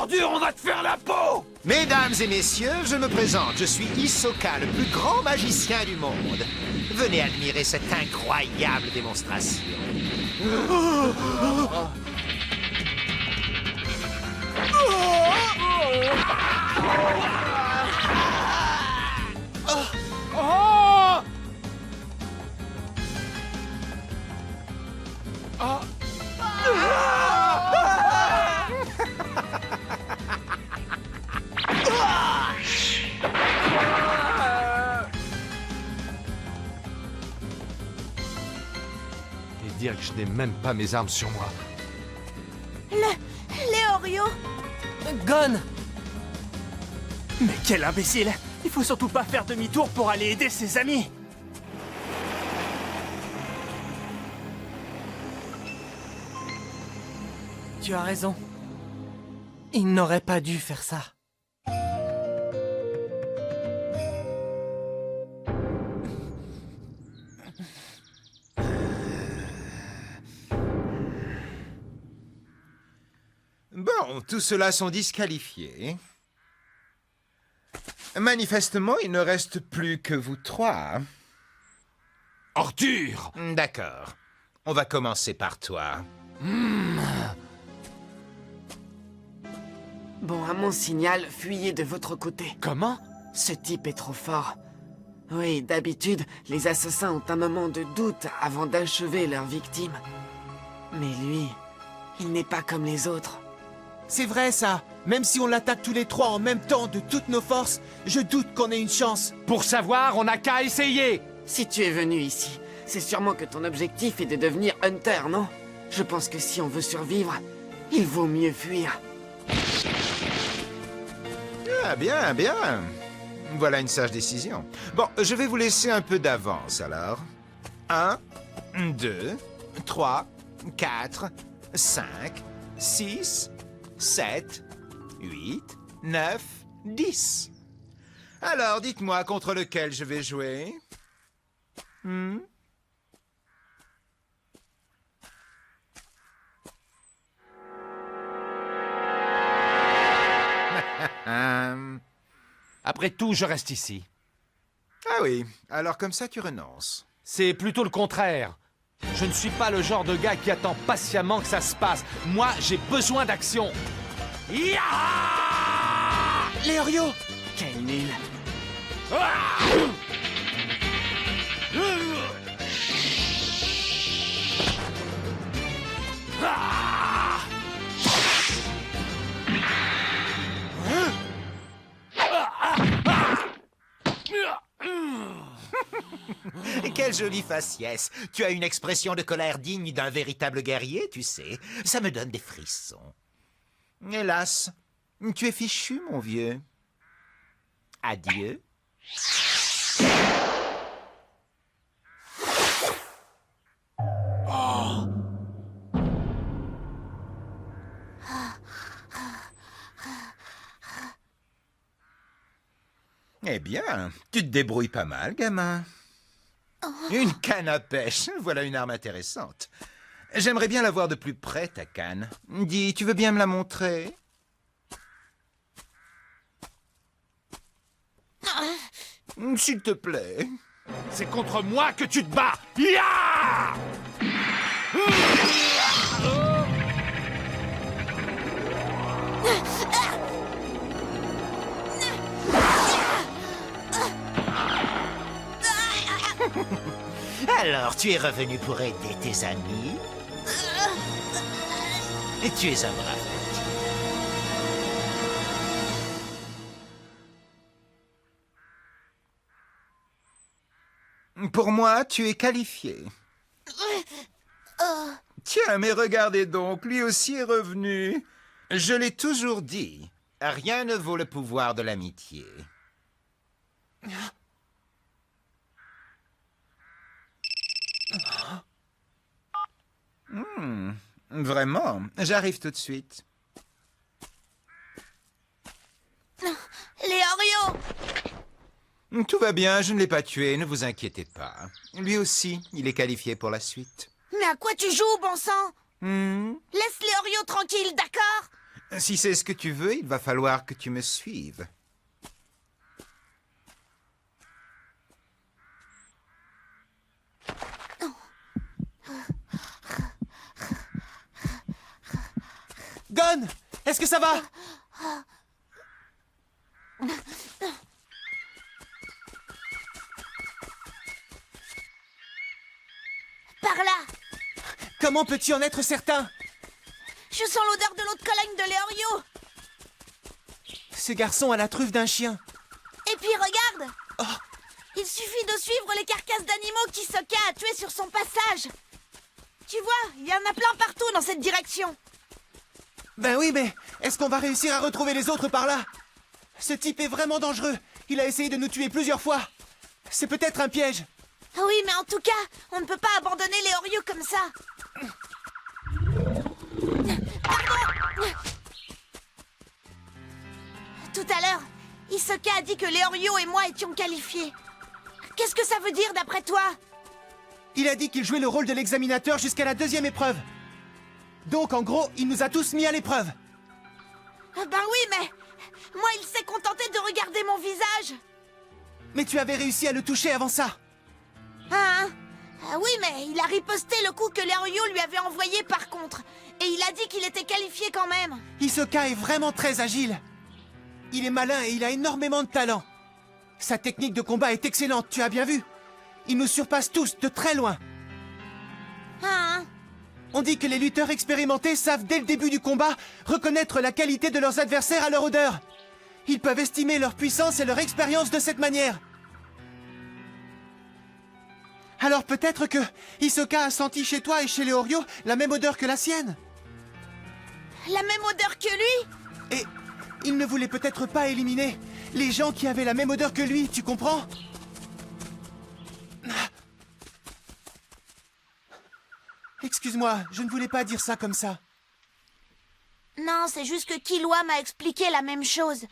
ordure, on va te faire la peau! Mesdames et messieurs, je me présente. Je suis Hisoka, le plus grand magicien du monde. Venez admirer cette incroyable démonstration. Et dire que je n'ai même pas mes armes sur moi. Léorio! Gon! Mais quel imbécile! Il faut surtout pas faire demi-tour pour aller aider ses amis! Tu as raison. Il n'aurait pas dû faire ça. Bon, tous ceux-là sont disqualifiés. Manifestement, il ne reste plus que vous trois. Ordure! D'accord. On va commencer par toi. Bon, à mon signal, fuyez de votre côté. Comment? Ce type est trop fort. Oui, d'habitude, les assassins ont un moment de doute avant d'achever leur victime. Mais lui, il n'est pas comme les autres. C'est vrai ça! Même si on l'attaque tous les trois en même temps de toutes nos forces, je doute qu'on ait une chance. Pour savoir, on n'a qu'à essayer! Si tu es venu ici, c'est sûrement que ton objectif est de devenir Hunter, non? Je pense que si on veut survivre, il vaut mieux fuir. Ah, bien, bien. Voilà une sage décision. Bon, je vais vous laisser un peu d'avance, alors. 1, 2, 3, 4, 5, 6, 7, 8, 9, 10. Alors, dites-moi contre lequel je vais jouer. Après tout, je reste ici. Ah oui, alors comme ça tu renonces. C'est plutôt le contraire. Je ne suis pas le genre de gars qui attend patiemment que ça se passe. Moi, j'ai besoin d'action. Ya! Léorio! Quel nul. Quelle jolie faciès. Tu as une expression de colère digne d'un véritable guerrier, tu sais. Ça me donne des frissons. Hélas, tu es fichu, mon vieux. Adieu. Eh bien, tu te débrouilles pas mal, gamin. Une canne à pêche, voilà une arme intéressante. J'aimerais bien la voir de plus près, ta canne. Dis, tu veux bien me la montrer? S'il te plaît. C'est contre moi que tu te bats. Ya! Alors, tu es revenu pour aider tes amis? Et tu es un brave petit. Pour moi, tu es qualifié. Tiens, mais regardez donc, lui aussi est revenu. Je l'ai toujours dit, rien ne vaut le pouvoir de l'amitié. Vraiment, j'arrive tout de suite. Léorio! Tout va bien, je ne l'ai pas tué, ne vous inquiétez pas. Lui aussi, il est qualifié pour la suite. Mais à quoi tu joues, bon sang? Hmm, Laisse Léorio tranquille, d'accord? Si c'est ce que tu veux, il va falloir que tu me suives. Gon, est-ce que ça va? Par là! Comment peux-tu en être certain? Je sens l'odeur de l'eau de Cologne de Leorio! Ce garçon a la truffe d'un chien. Et puis regarde! Il suffit de suivre les carcasses d'animaux qu'Hisoka a tués sur son passage! Tu vois, il y en a plein partout dans cette direction! Ben oui, mais est-ce qu'on va réussir à retrouver les autres par là? Ce type est vraiment dangereux. Il a essayé de nous tuer plusieurs fois. C'est peut-être un piège. Ah oui, mais en tout cas, on ne peut pas abandonner Leorio comme ça! Pardon! Tout à l'heure, Hisoka a dit que Leorio et moi étions qualifiés. Qu'est-ce que ça veut dire d'après toi? Il a dit qu'il jouait le rôle de l'examinateur jusqu'à la 2e épreuve. Donc, en gros, il nous a tous mis à l'épreuve. Ben oui, mais moi, il s'est contenté de regarder mon visage. Mais tu avais réussi à le toucher avant ça. Hein? Ah oui, mais il a riposté le coup que Leorio lui avait envoyé par contre. Et il a dit qu'il était qualifié quand même. Hisoka est vraiment très agile. Il est malin et il a énormément de talent. Sa technique de combat est excellente, tu as bien vu. Il nous surpasse tous de très loin. Hein? On dit que les lutteurs expérimentés savent dès le début du combat reconnaître la qualité de leurs adversaires à leur odeur. Ils peuvent estimer leur puissance et leur expérience de cette manière. Alors peut-être que Hisoka a senti chez toi et chez Leorio la même odeur que la sienne. La même odeur que lui? Et il ne voulait peut-être pas éliminer les gens qui avaient la même odeur que lui, tu comprends? Excuse-moi, je ne voulais pas dire ça comme ça. Non, c'est juste que Killua m'a expliqué la même chose.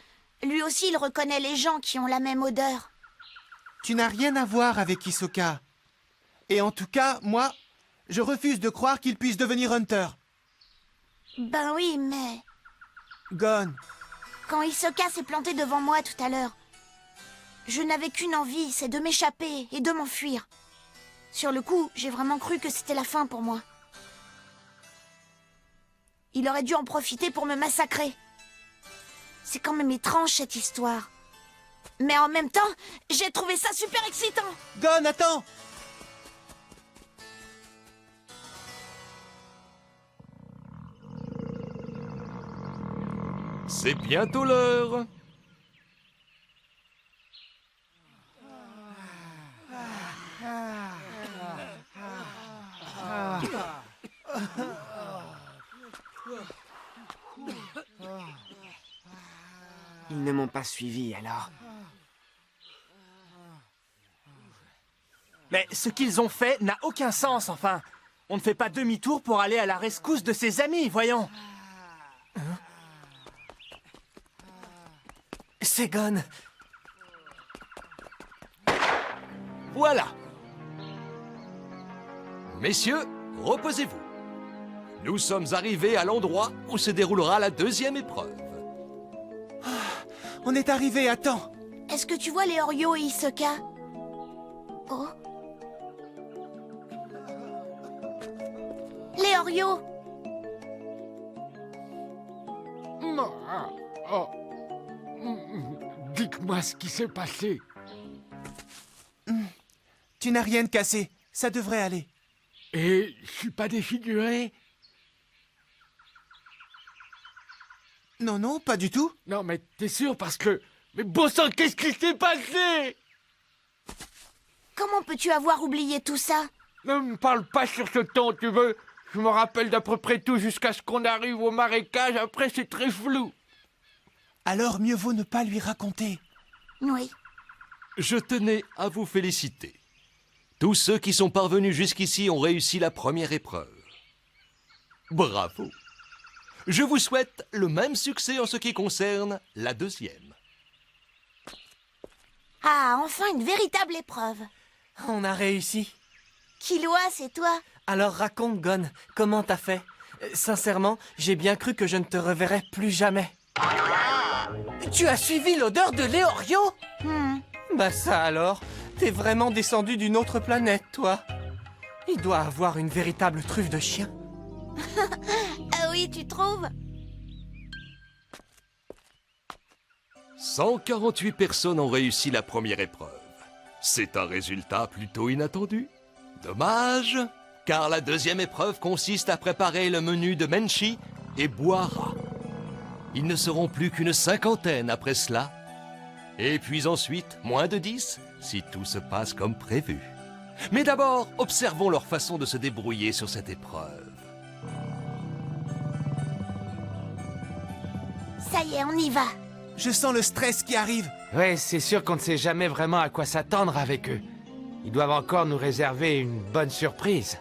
Lui aussi, il reconnaît les gens qui ont la même odeur. Tu n'as rien à voir avec Hisoka. Et en tout cas, moi, je refuse de croire qu'il puisse devenir Hunter. Ben oui, mais... Gon, Quand Hisoka s'est planté devant moi tout à l'heure, je n'avais qu'une envie, c'est de m'échapper et de m'enfuir. Sur le coup, j'ai vraiment cru que c'était la fin pour moi. Il aurait dû en profiter pour me massacrer. C'est quand même étrange cette histoire. Mais en même temps, j'ai trouvé ça super excitant. Gon, attends! C'est bientôt l'heure. Ils ne m'ont pas suivi alors. Mais ce qu'ils ont fait n'a aucun sens, enfin. On ne fait pas demi-tour pour aller à la rescousse de ses amis, voyons. C'est Gon. Voilà. Messieurs, reposez-vous. Nous sommes arrivés à l'endroit où se déroulera la 2e épreuve. On est arrivé à temps. Est-ce que tu vois Leorio et Hisoka? Oh. Leorio! Oh. Dites-moi ce qui s'est passé. Tu n'as rien de cassé. Ça devrait aller. Et je suis pas défiguré? Non, non, pas du tout. Non, mais t'es sûr parce que... Mais bon sang, qu'est-ce qui s'est passé? Comment peux-tu avoir oublié tout ça? Ne me parle pas sur ce ton, tu veux? Je me rappelle d'à peu près tout jusqu'à ce qu'on arrive au marécage. Après, c'est très flou. Alors mieux vaut ne pas lui raconter. Oui. Je tenais à vous féliciter. Tous ceux qui sont parvenus jusqu'ici ont réussi la 1re épreuve. Bravo. Je vous souhaite le même succès en ce qui concerne la 2e. Ah, enfin une véritable épreuve. On a réussi. Killua, c'est toi? Alors raconte, Gon, comment t'as fait? Sincèrement, j'ai bien cru que je ne te reverrais plus jamais. Tu as suivi l'odeur de Léorio? Bah ça alors, t'es vraiment descendu d'une autre planète, toi. Il doit avoir une véritable truffe de chien. Ah oui, tu trouves? 148 personnes ont réussi la première épreuve. C'est un résultat plutôt inattendu. Dommage, car la deuxième épreuve consiste à préparer le menu de Menchi et Boira. Ils ne seront plus qu'une 50aine après cela. Et puis ensuite, moins de 10, si tout se passe comme prévu. Mais d'abord, observons leur façon de se débrouiller sur cette épreuve. Ça y est, on y va. Je sens le stress qui arrive. Ouais, c'est sûr qu'on ne sait jamais vraiment à quoi s'attendre avec eux. Ils doivent encore nous réserver une bonne surprise.